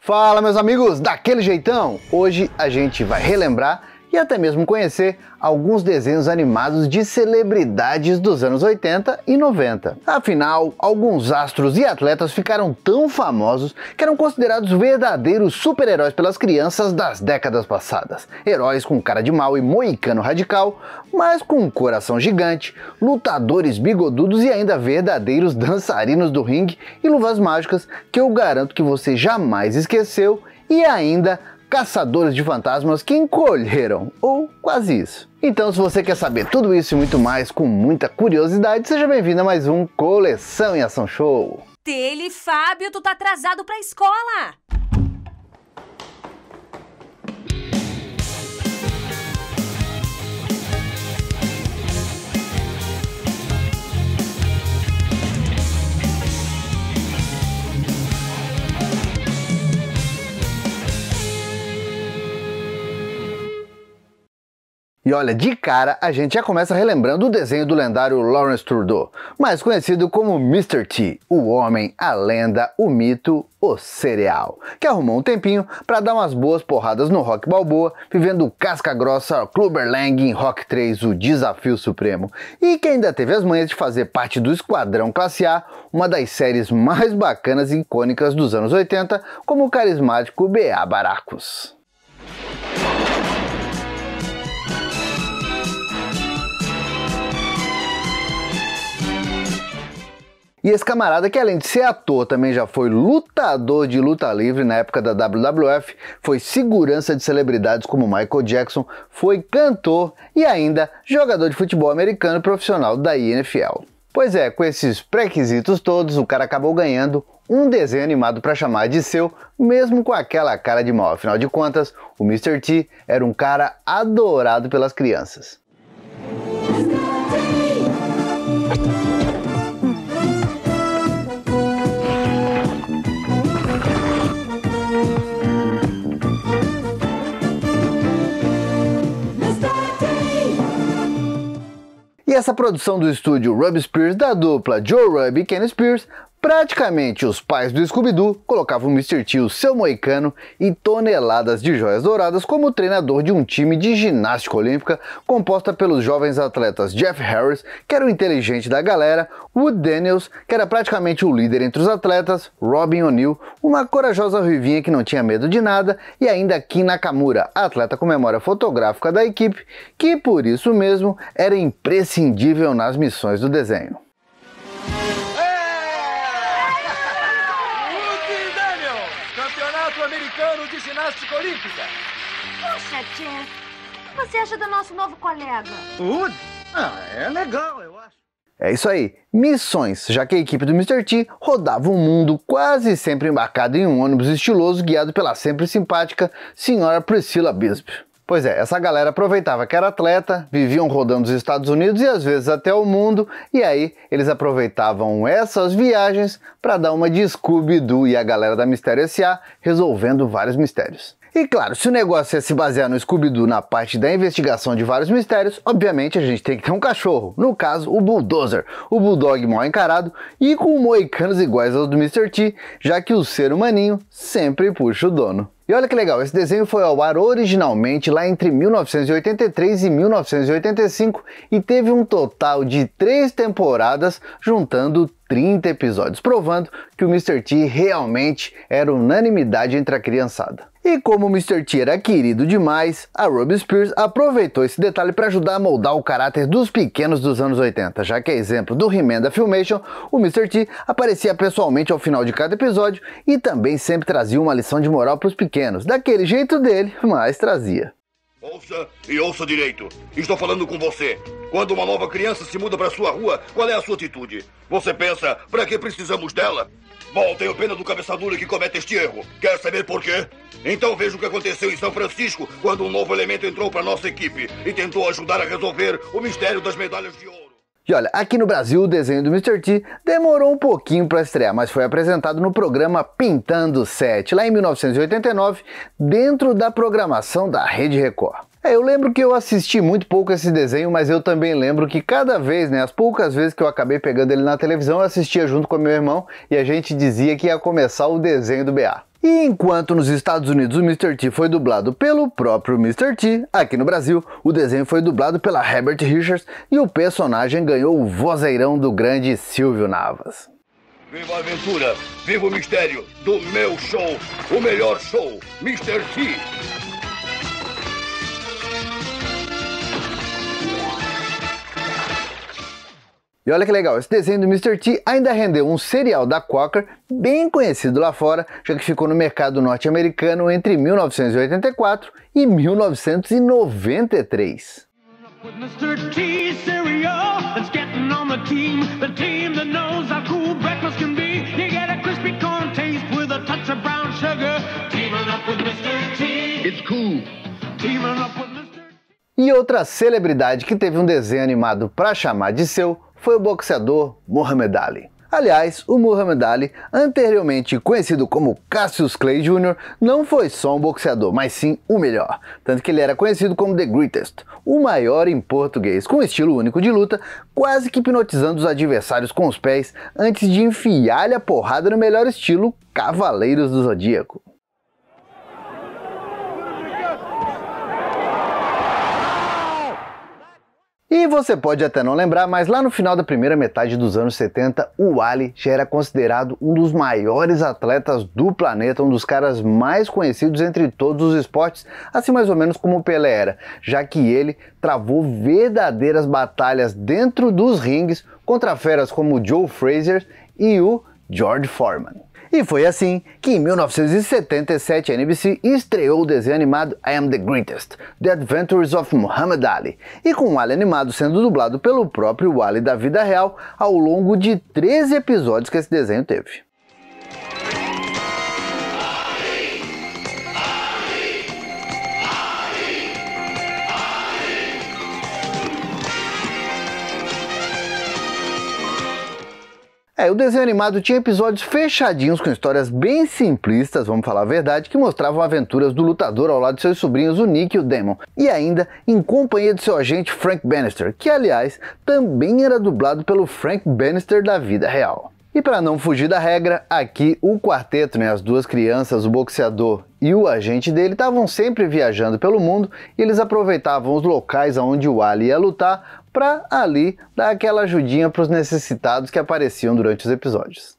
Fala, meus amigos, daquele jeitão! Hoje a gente vai relembrar e até mesmo conhecer alguns desenhos animados de celebridades dos anos 80 e 90. Afinal, alguns astros e atletas ficaram tão famosos que eram considerados verdadeiros super-heróis pelas crianças das décadas passadas. Heróis com cara de mal e moicano radical, mas com um coração gigante, lutadores bigodudos e ainda verdadeiros dançarinos do ringue e luvas mágicas que eu garanto que você jamais esqueceu, e ainda caçadores de fantasmas que encolheram, ou quase isso. Então, se você quer saber tudo isso e muito mais com muita curiosidade, seja bem-vindo a mais um Coleção em Ação Show. Tele, Fábio, tu tá atrasado pra escola! E olha, de cara a gente já começa relembrando o desenho do lendário Lawrence Trudeau, mais conhecido como Mr. T, o homem, a lenda, o mito, o cereal, que arrumou um tempinho para dar umas boas porradas no Rock Balboa, vivendo casca grossa Clubber Lang em Rock 3, o Desafio Supremo, e que ainda teve as manhas de fazer parte do Esquadrão Classe A, uma das séries mais bacanas e icônicas dos anos 80, como o carismático B.A. Baracus. E esse camarada, que além de ser ator, também já foi lutador de luta livre na época da WWF, foi segurança de celebridades como Michael Jackson, foi cantor e ainda jogador de futebol americano profissional da NFL. Pois é, com esses pré-requisitos todos, o cara acabou ganhando um desenho animado para chamar de seu, mesmo com aquela cara de mal. Afinal de contas, o Mr. T era um cara adorado pelas crianças. E essa produção do estúdio Rub Spears, da dupla Joe Rubb e Ken Spears, praticamente os pais do Scooby-Doo, colocavam o Mr. T, o seu moicano, e toneladas de joias douradas como treinador de um time de ginástica olímpica composta pelos jovens atletas Jeff Harris, que era o inteligente da galera, Wood Daniels, que era praticamente o líder entre os atletas, Robin O'Neill, uma corajosa ruivinha que não tinha medo de nada, e ainda Kim Nakamura, atleta com memória fotográfica da equipe, que por isso mesmo era imprescindível nas missões do desenho. Americano de ginástica olímpica. Poxa, Jeff, o que você acha do nosso novo colega? Wood? É legal, eu acho. É isso aí, missões, já que a equipe do Mr. T rodava o mundo quase sempre embarcada em um ônibus estiloso guiado pela sempre simpática senhora Priscilla Bisp. Pois é, essa galera aproveitava que era atleta, viviam rodando os Estados Unidos e às vezes até o mundo, e aí eles aproveitavam essas viagens para dar uma de Scooby-Doo e a galera da Mistério S.A. resolvendo vários mistérios. E claro, se o negócio é se basear no Scooby-Doo na parte da investigação de vários mistérios, obviamente a gente tem que ter um cachorro, no caso o Bulldozer, o Bulldog mal encarado e com moicanos iguais aos do Mr. T, já que o ser humaninho sempre puxa o dono. E olha que legal, esse desenho foi ao ar originalmente lá entre 1983 e 1985 e teve um total de 3 temporadas, juntando 30 episódios, provando que o Mr. T realmente era unanimidade entre a criançada. E como o Mr. T era querido demais, a Rub Spears aproveitou esse detalhe para ajudar a moldar o caráter dos pequenos dos anos 80, já que a exemplo do He-Man da Filmation, o Mr. T aparecia pessoalmente ao final de cada episódio e também sempre trazia uma lição de moral para os pequenos, daquele jeito dele, mas trazia. Ouça e ouça direito. Estou falando com você. Quando uma nova criança se muda para sua rua, qual é a sua atitude? Você pensa, para que precisamos dela? Bom, tenho pena do cabeça dura que comete este erro. Quer saber por quê? Então veja o que aconteceu em São Francisco quando um novo elemento entrou para nossa equipe e tentou ajudar a resolver o mistério das medalhas de ouro. E olha, aqui no Brasil o desenho do Mr. T demorou um pouquinho para estrear, mas foi apresentado no programa Pintando 7, lá em 1989, dentro da programação da Rede Record. Eu lembro que eu assisti muito pouco esse desenho, mas eu também lembro que cada vez, as poucas vezes que eu acabei pegando ele na televisão, eu assistia junto com meu irmão e a gente dizia que ia começar o desenho do BA. E enquanto nos Estados Unidos o Mr. T foi dublado pelo próprio Mr. T, aqui no Brasil o desenho foi dublado pela Herbert Richards e o personagem ganhou o vozeirão do grande Silvio Navas. Viva a aventura, viva o mistério do meu show, o melhor show, Mr. T. E olha que legal, esse desenho do Mr. T ainda rendeu um serial da Quaker bem conhecido lá fora, já que ficou no mercado norte-americano entre 1984 e 1993. E outra celebridade que teve um desenho animado para chamar de seu foi o boxeador Muhammad Ali. Aliás, o Muhammad Ali, anteriormente conhecido como Cassius Clay Jr., não foi só um boxeador, mas sim o melhor. Tanto que ele era conhecido como The Greatest, o maior em português, com um estilo único de luta, quase que hipnotizando os adversários com os pés antes de enfiar-lhe a porrada no melhor estilo Cavaleiros do Zodíaco. E você pode até não lembrar, mas lá no final da primeira metade dos anos 70, o Ali já era considerado um dos maiores atletas do planeta, um dos caras mais conhecidos entre todos os esportes, assim mais ou menos como o Pelé era, já que ele travou verdadeiras batalhas dentro dos ringues contra feras como o Joe Frazier e o George Foreman. E foi assim que em 1977 a NBC estreou o desenho animado I Am The Greatest, The Adventures of Muhammad Ali, e com o Ali animado sendo dublado pelo próprio Ali da vida real ao longo de 13 episódios que esse desenho teve. O desenho animado tinha episódios fechadinhos com histórias bem simplistas, vamos falar a verdade, que mostravam aventuras do lutador ao lado de seus sobrinhos, o Nick e o Damon, e ainda em companhia de seu agente Frank Bannister, que aliás também era dublado pelo Frank Bannister da vida real. E para não fugir da regra, aqui o quarteto, as duas crianças, o boxeador e o agente dele, estavam sempre viajando pelo mundo e eles aproveitavam os locais onde o Ali ia lutar para ali dar aquela ajudinha para os necessitados que apareciam durante os episódios.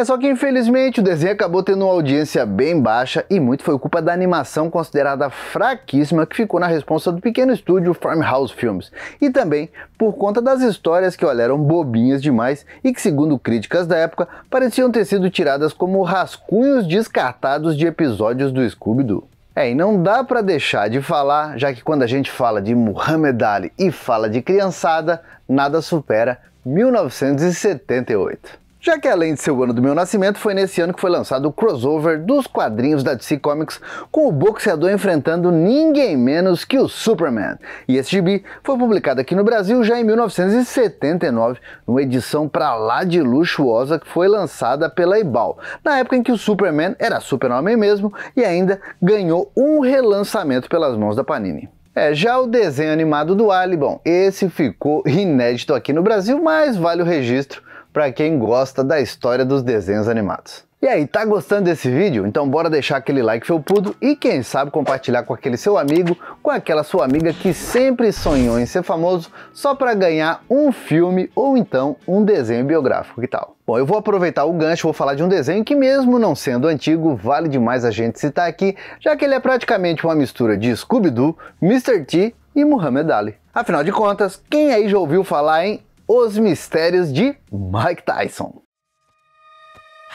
Só que infelizmente o desenho acabou tendo uma audiência bem baixa e muito foi culpa da animação considerada fraquíssima que ficou na responsa do pequeno estúdio Farmhouse Films, e também por conta das histórias que eram bobinhas demais e que, segundo críticas da época, pareciam ter sido tiradas como rascunhos descartados de episódios do Scooby-Doo. E não dá pra deixar de falar, já que quando a gente fala de Muhammad Ali e fala de criançada, nada supera 1978. Já que além de ser o ano do meu nascimento, foi nesse ano que foi lançado o crossover dos quadrinhos da DC Comics, com o boxeador enfrentando ninguém menos que o Superman. E esse gibi foi publicado aqui no Brasil já em 1979, numa edição pra lá de luxuosa que foi lançada pela Ebal, na época em que o Superman era Super-Homem mesmo e ainda ganhou um relançamento pelas mãos da Panini. Já o desenho animado do Ali, bom, esse ficou inédito aqui no Brasil, mas vale o registro para quem gosta da história dos desenhos animados. E aí, tá gostando desse vídeo? Então bora deixar aquele like felpudo e quem sabe compartilhar com aquele seu amigo, com aquela sua amiga que sempre sonhou em ser famoso só para ganhar um filme ou então um desenho biográfico, que tal? Bom, eu vou aproveitar o gancho, vou falar de um desenho que mesmo não sendo antigo, vale demais a gente citar aqui, já que ele é praticamente uma mistura de Scooby-Doo, Mr. T e Muhammad Ali. Afinal de contas, quem aí já ouviu falar em Os Mistérios de Mike Tyson?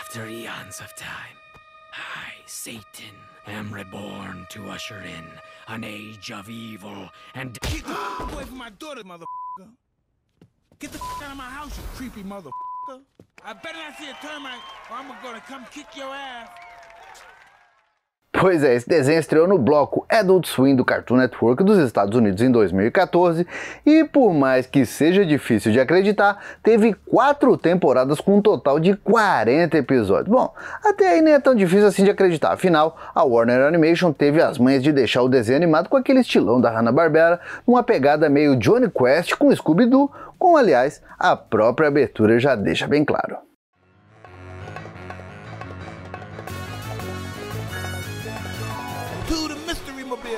After eons of time, I, Satan, am reborn to usher in an age of evil and... Get the away from my daughter, motherfucker! Get the out of my house, you creepy motherfucker! I better not see a termite or I'm gonna come kick your ass! Pois é, esse desenho estreou no bloco Adult Swim do Cartoon Network dos Estados Unidos em 2014 e, por mais que seja difícil de acreditar, teve 4 temporadas com um total de 40 episódios. Bom, até aí nem é tão difícil assim de acreditar, afinal, a Warner Animation teve as manhas de deixar o desenho animado com aquele estilão da Hanna-Barbera, numa pegada meio Johnny Quest com Scooby-Doo, como aliás a própria abertura já deixa bem claro. To the Mystery Mobile.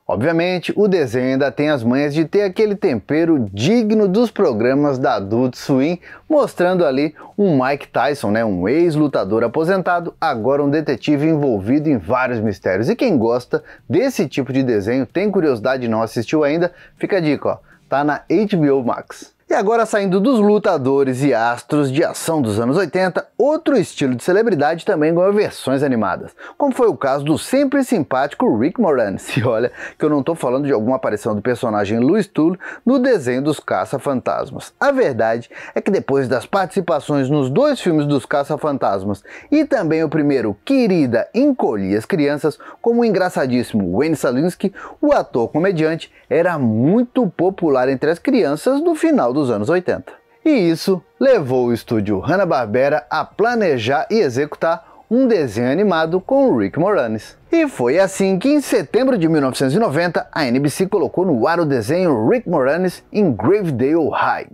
Obviamente, o desenho ainda tem as manhas de ter aquele tempero digno dos programas da Adult Swim, mostrando ali um Mike Tyson, um ex-lutador aposentado, agora um detetive envolvido em vários mistérios. E quem gosta desse tipo de desenho, tem curiosidade e não assistiu ainda, fica a dica, ó, tá na HBO Max. E agora, saindo dos lutadores e astros de ação dos anos 80, outro estilo de celebridade também ganhou versões animadas, como foi o caso do sempre simpático Rick Moranis. E olha que eu não estou falando de alguma aparição do personagem Louis Tulle no desenho dos Caça-Fantasmas. A verdade é que depois das participações nos 2 filmes dos Caça-Fantasmas e também o primeiro Querida Encolhi as Crianças, como o engraçadíssimo Wayne Szalinski, o ator comediante era muito popular entre as crianças do final dos anos 80. E isso levou o estúdio Hanna-Barbera a planejar e executar um desenho animado com o Rick Moranis. E foi assim que em setembro de 1990 a NBC colocou no ar o desenho Rick Moranis em Gravedale High.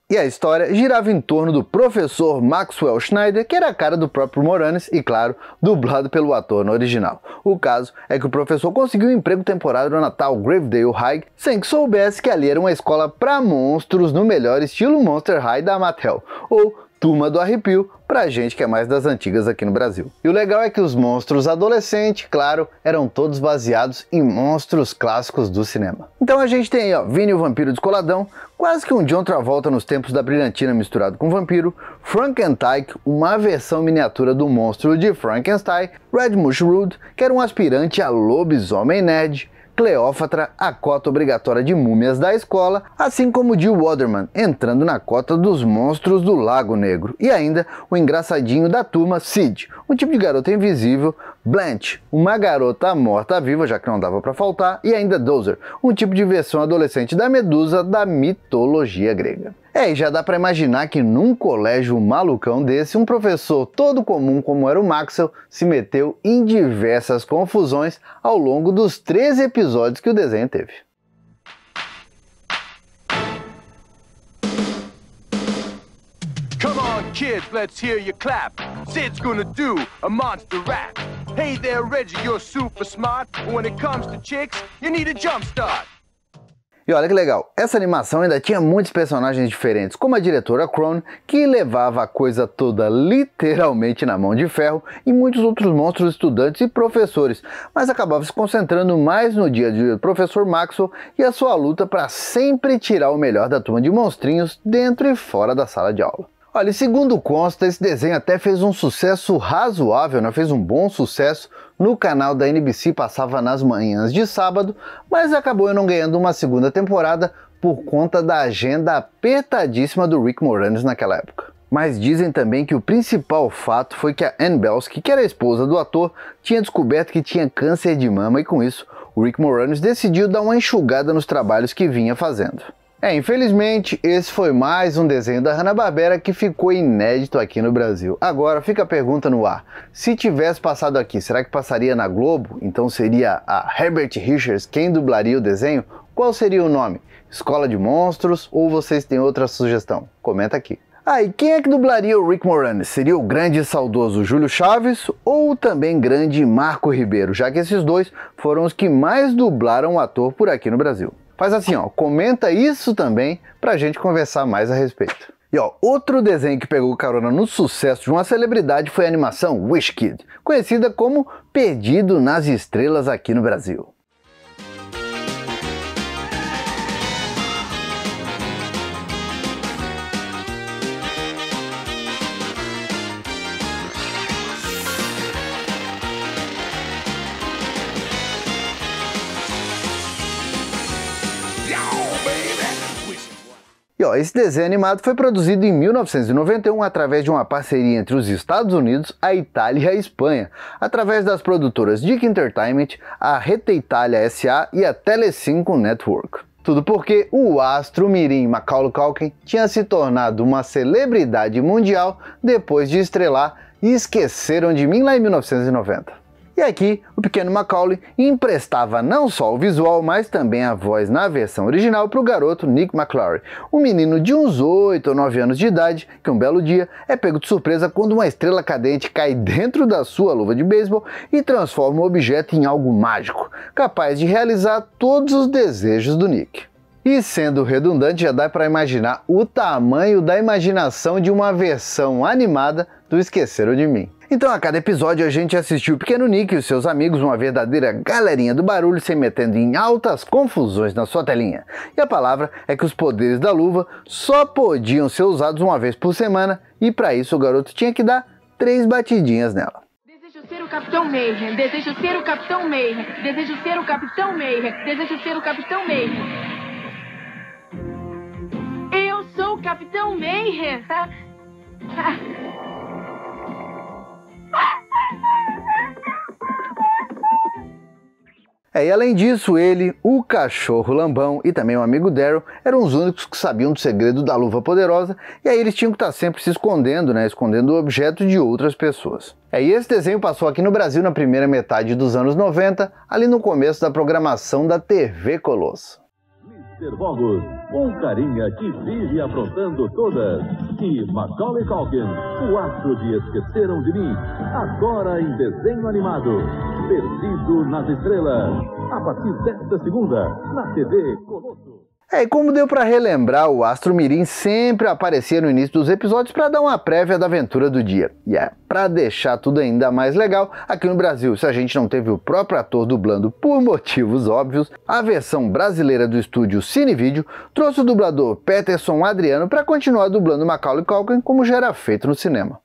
E a história girava em torno do professor Maxwell Schneider, que era a cara do próprio Moranis e, claro, dublado pelo ator no original. O caso é que o professor conseguiu um emprego temporário no Natal Gravedale High, sem que soubesse que ali era uma escola para monstros no melhor estilo Monster High da Mattel, ou Turma do Arrepio, pra gente que é mais das antigas aqui no Brasil. E o legal é que os monstros adolescentes, claro, eram todos baseados em monstros clássicos do cinema. Então a gente tem aí, ó, Vini o Vampiro Descoladão, quase que um John Travolta nos tempos da brilhantina misturado com vampiro, Frankentyke, uma versão miniatura do monstro de Frankenstein, Red Mushrood, que era um aspirante a lobisomem nerd, Cleópatra, a cota obrigatória de múmias da escola, assim como Jill Waterman, entrando na cota dos monstros do Lago Negro, e ainda o engraçadinho da turma, Sid, um tipo de garota invisível, Blanche, uma garota morta-viva, já que não dava pra faltar, e ainda Dozer, um tipo de versão adolescente da Medusa da mitologia grega. E já dá pra imaginar que num colégio malucão desse, um professor todo comum como era o Maxwell se meteu em diversas confusões ao longo dos 13 episódios que o desenho teve. Come on, kids, let's hear you clap. Sid's gonna do a monster rap. Hey there, Reggie, you're super smart, but when it comes to chicks, you need a jump start. E olha que legal, essa animação ainda tinha muitos personagens diferentes, como a diretora Crone, que levava a coisa toda literalmente na mão de ferro, e muitos outros monstros estudantes e professores, mas acabava se concentrando mais no dia a dia do professor Maxwell e a sua luta para sempre tirar o melhor da turma de monstrinhos dentro e fora da sala de aula. Olha, segundo consta, esse desenho até fez um sucesso razoável, fez um bom sucesso no canal da NBC, passava nas manhãs de sábado, mas acabou não ganhando uma segunda temporada por conta da agenda apertadíssima do Rick Moranis naquela época. Mas dizem também que o principal fato foi que a Ann Belsky, que era a esposa do ator, tinha descoberto que tinha câncer de mama e com isso o Rick Moranis decidiu dar uma enxugada nos trabalhos que vinha fazendo. Infelizmente, esse foi mais um desenho da Hanna-Barbera que ficou inédito aqui no Brasil. Agora fica a pergunta no ar, se tivesse passado aqui, será que passaria na Globo? Então seria a Herbert Richards quem dublaria o desenho? Qual seria o nome? Escola de Monstros ou vocês têm outra sugestão? Comenta aqui. E quem é que dublaria o Rick Moranis? Seria o grande e saudoso Júlio Chaves ou também grande Marco Ribeiro, já que esses dois foram os que mais dublaram o ator por aqui no Brasil? Faz assim, ó, comenta isso também pra gente conversar mais a respeito. E ó, outro desenho que pegou carona no sucesso de uma celebridade foi a animação Wish Kid, conhecida como Perdido nas Estrelas aqui no Brasil. E esse desenho animado foi produzido em 1991 através de uma parceria entre os Estados Unidos, a Itália e a Espanha, através das produtoras Dick Entertainment, a Rete Itália S.A. e a Telecinco Network. Tudo porque o astro mirim Macaulay Culkin tinha se tornado uma celebridade mundial depois de estrelar Esqueceram de Mim lá em 1990. E aqui, o pequeno Macaulay emprestava não só o visual, mas também a voz na versão original para o garoto Nick McClure, um menino de uns 8 ou 9 anos de idade, que um belo dia é pego de surpresa quando uma estrela cadente cai dentro da sua luva de beisebol e transforma o objeto em algo mágico, capaz de realizar todos os desejos do Nick. E sendo redundante, já dá para imaginar o tamanho da imaginação de uma versão animada do Esqueceram de Mim. Então a cada episódio a gente assistiu o pequeno Nick e os seus amigos, uma verdadeira galerinha do barulho, se metendo em altas confusões na sua telinha. E a palavra é que os poderes da luva só podiam ser usados uma vez por semana, e para isso o garoto tinha que dar 3 batidinhas nela. Desejo ser o Capitão Mayhem, desejo ser o Capitão Mayhem, desejo ser o Capitão Mayhem, desejo ser o Capitão Mayhem. Eu sou o Capitão Mayhem. E além disso, ele, o cachorro Lambão e também o amigo Daryl eram os únicos que sabiam do segredo da luva poderosa, e aí eles tinham que estar sempre se escondendo, escondendo o objeto de outras pessoas. E esse desenho passou aqui no Brasil na primeira metade dos anos 90, ali no começo da programação da TV Colosso. Mr. Bogus, um carinha que vive aprontando todas. E Macaulay Culkin, o astro de Esqueceram de Mim, agora em desenho animado, Perdido nas Estrelas, a partir desta segunda, na TV Colosso. E como deu para relembrar, o astro mirim sempre aparecia no início dos episódios para dar uma prévia da aventura do dia. E para deixar tudo ainda mais legal, aqui no Brasil, se a gente não teve o próprio ator dublando por motivos óbvios, a versão brasileira do estúdio Cinevídeo trouxe o dublador Peterson Adriano para continuar dublando Macaulay Culkin como já era feito no cinema.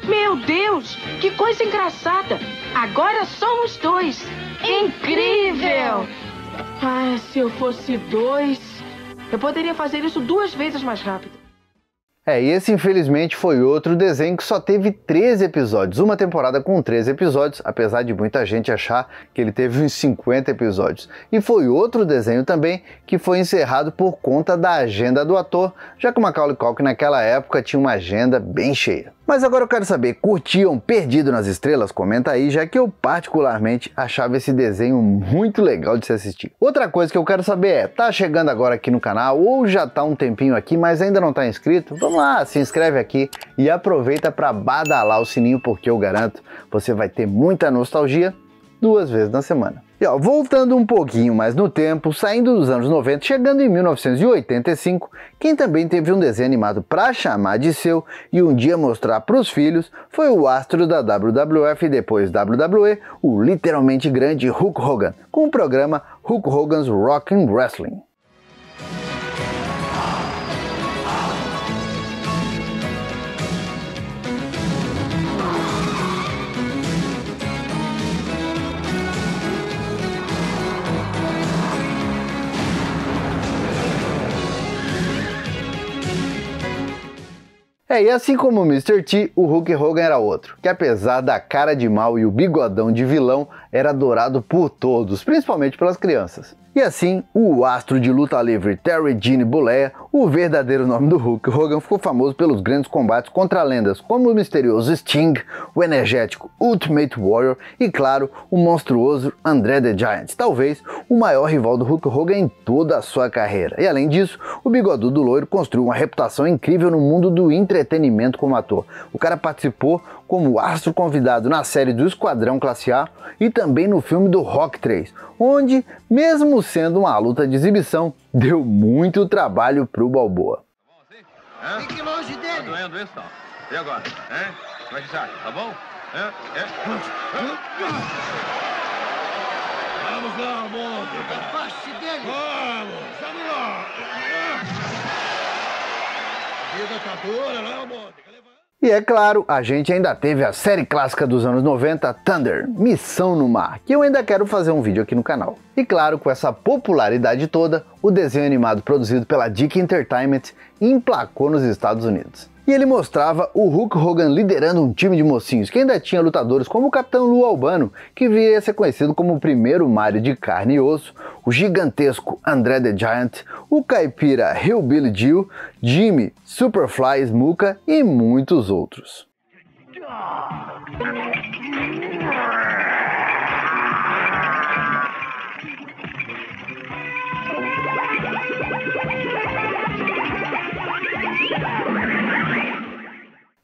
Meu Deus, que coisa engraçada! Agora somos 2! Incrível! Ah, se eu fosse 2, eu poderia fazer isso 2 vezes mais rápido. E esse infelizmente foi outro desenho que só teve 13 episódios, uma temporada com 13 episódios, apesar de muita gente achar que ele teve uns 50 episódios. E foi outro desenho também que foi encerrado por conta da agenda do ator, já que o Macaulay Culkin naquela época tinha uma agenda bem cheia. Mas agora eu quero saber, curtiam Perdido nas Estrelas? Comenta aí, já que eu particularmente achava esse desenho muito legal de se assistir. Outra coisa que eu quero saber é, tá chegando agora aqui no canal ou já tá um tempinho aqui, mas ainda não tá inscrito? Vamos lá, se inscreve aqui e aproveita para badalar o sininho, porque eu garanto, você vai ter muita nostalgia 2 vezes na semana. E voltando um pouquinho mais no tempo, saindo dos anos 90, chegando em 1985, quem também teve um desenho animado para chamar de seu e um dia mostrar para os filhos foi o astro da WWF e depois WWE, o literalmente grande Hulk Hogan, com o programa Hulk Hogan's Rockin' Wrestling. E assim como o Mr. T, o Hulk Hogan era outro, que apesar da cara de mal e o bigodão de vilão, era adorado por todos, principalmente pelas crianças. E assim, o astro de luta livre Terry Gene Bollea, o verdadeiro nome do Hulk Hogan, ficou famoso pelos grandes combates contra lendas como o misterioso Sting, o energético Ultimate Warrior e, claro, o monstruoso André the Giant, talvez o maior rival do Hulk Hogan em toda a sua carreira. E além disso, o bigodudo loiro construiu uma reputação incrível no mundo do entretenimento como ator. O cara participou como astro convidado na série do Esquadrão Classe A e também no filme do Rock 3, onde, mesmo sendo uma luta de exibição, deu muito trabalho pro Balboa. Fique longe dele. Tá doendo isso, não? E agora? Como é que você acha? Tá bom? Vamos lá, Mônica. Afaste dele. Vamos, vamos lá. A vida tá dura, né, Mônica? E é claro, a gente ainda teve a série clássica dos anos 90, Thunder, Missão no Mar, que eu ainda quero fazer um vídeo aqui no canal. E claro, com essa popularidade toda, o desenho animado produzido pela Dick Entertainment emplacou nos Estados Unidos. E ele mostrava o Hulk Hogan liderando um time de mocinhos que ainda tinha lutadores como o Capitão Lou Albano, que viria a ser conhecido como o primeiro Mario de carne e osso, o gigantesco André the Giant, o caipira Hillbilly Jill, Jimmy, Superfly Snuka e muitos outros.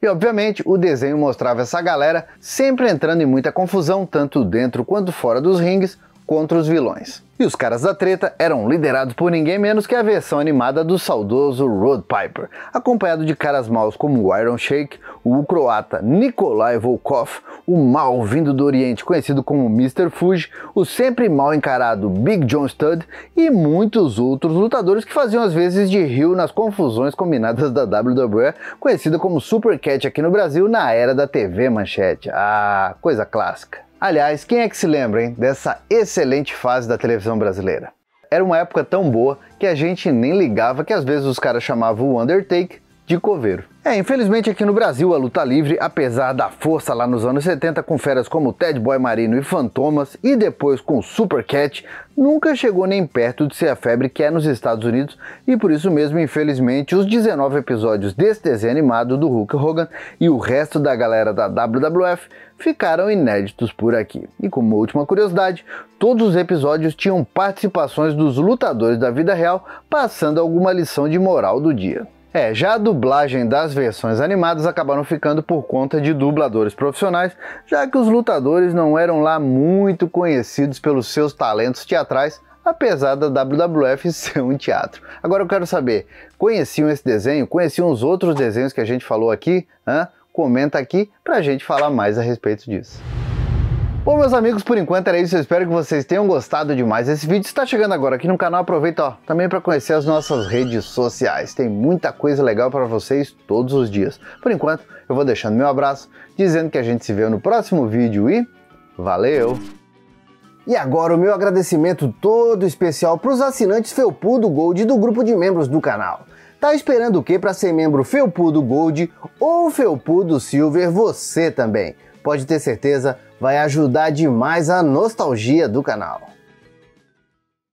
E obviamente o desenho mostrava essa galera sempre entrando em muita confusão, tanto dentro quanto fora dos rings, contra os vilões. E os caras da treta eram liderados por ninguém menos que a versão animada do saudoso Rod Piper, acompanhado de caras maus como o Iron Sheik, o croata Nikolai Volkov, o mal vindo do Oriente conhecido como Mr. Fuji, o sempre mal encarado Big John Studd e muitos outros lutadores que faziam às vezes de rio nas confusões combinadas da WWE, conhecida como Super Cat aqui no Brasil na era da TV Manchete. Ah, coisa clássica. Aliás, quem é que se lembra, hein, dessa excelente fase da televisão brasileira? Era uma época tão boa que a gente nem ligava que às vezes os caras chamavam o Undertaker de coveiro. Infelizmente aqui no Brasil a luta livre, apesar da força lá nos anos 70 com feras como Ted Boy Marino e Fantomas e depois com Super Cat, nunca chegou nem perto de ser a febre que é nos Estados Unidos e por isso mesmo, infelizmente, os 19 episódios desse desenho animado do Hulk Hogan e o resto da galera da WWF ficaram inéditos por aqui. E como última curiosidade, todos os episódios tinham participações dos lutadores da vida real passando alguma lição de moral do dia. Já a dublagem das versões animadas acabaram ficando por conta de dubladores profissionais, já que os lutadores não eram lá muito conhecidos pelos seus talentos teatrais, apesar da WWF ser um teatro. Agora eu quero saber, conheciam esse desenho? Conheciam os outros desenhos que a gente falou aqui? Comenta aqui pra gente falar mais a respeito disso. Bom, meus amigos, por enquanto era isso. Eu espero que vocês tenham gostado demais desse vídeo. Se está chegando agora aqui no canal, aproveita também para conhecer as nossas redes sociais. Tem muita coisa legal para vocês todos os dias. Por enquanto, eu vou deixando meu abraço, dizendo que a gente se vê no próximo vídeo e valeu! E agora o meu agradecimento todo especial para os assinantes Felpudo Gold do grupo de membros do canal. Tá esperando o que para ser membro Felpudo Gold ou Felpudo Silver você também? Pode ter certeza, vai ajudar demais a nostalgia do canal.